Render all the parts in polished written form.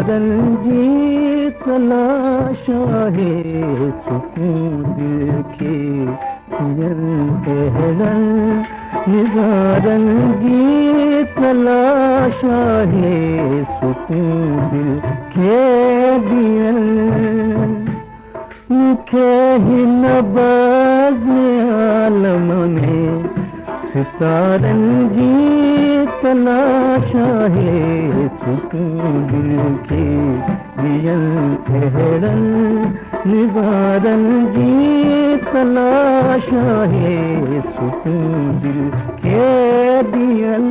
रंजीत लाशा है सुकून दिल के एहरन रंजीत लाशा है सुकून दिल के दियन मुखे ही नबाज़ आलम में सितारन जी तलाशा है सुकून दिल के दियल एहरन निज़ारन जी तलाशा है सुकून दिल के दियल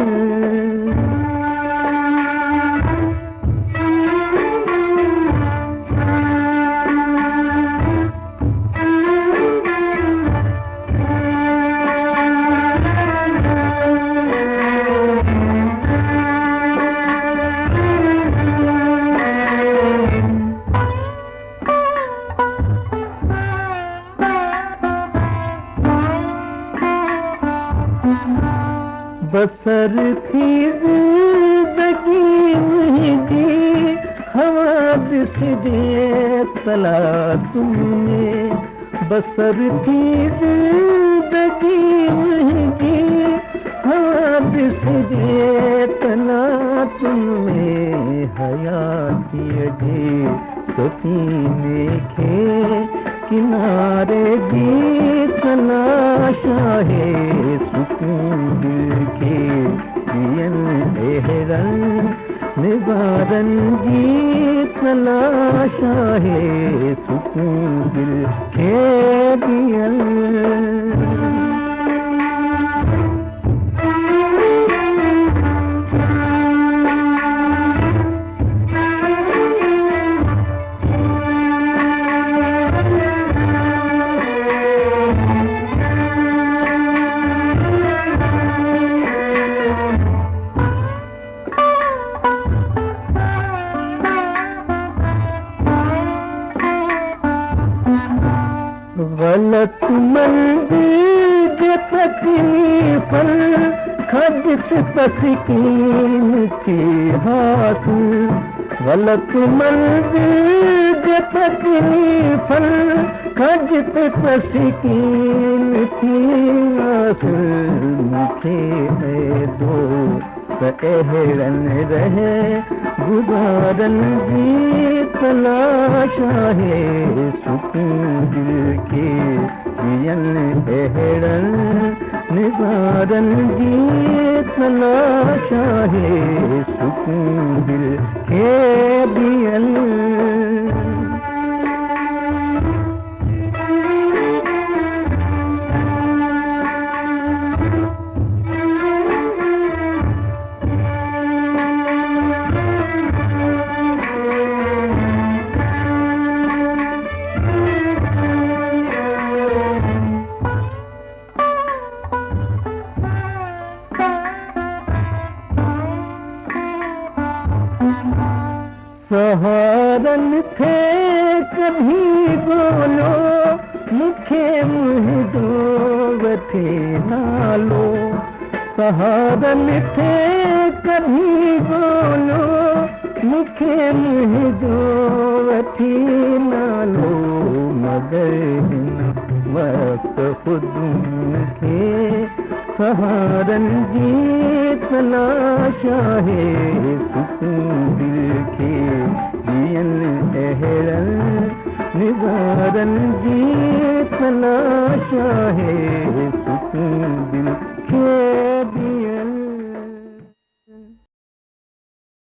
बसर थी जिंदगी मुझी हवादिस दे तला तुमने बसर थी जिंदगी मुझी हवादिस दे तला तुमने हयाती अजे सफीने के किनारे दी तलाशा है सुकून दिल के दियल एहरन निज़ारन जी तलाशा है सुकून दिल के दियल गलत मंजिल के तकलीफन खजत तस्कीन की हासिल गलत मंजिल के तकलीफन खजत तस्कीन की हासिल मुखे है दो एहरन रहे गुजारन जी तलाशा है सुकून दिल के दियल एहरन निज़ारन जी तलाशा है सुकून दिल के दियल सहारन थे कभी बोलो मुखे मुँह दो थे नालो सहारन थे कभी बोलो मुखे मुँह दो थी नालो मगर वक्त खुद के सहारन जी तलाशा है सुकून दिल के दियल एहरन निज़ारन जी तलाशा है सुकून दिल के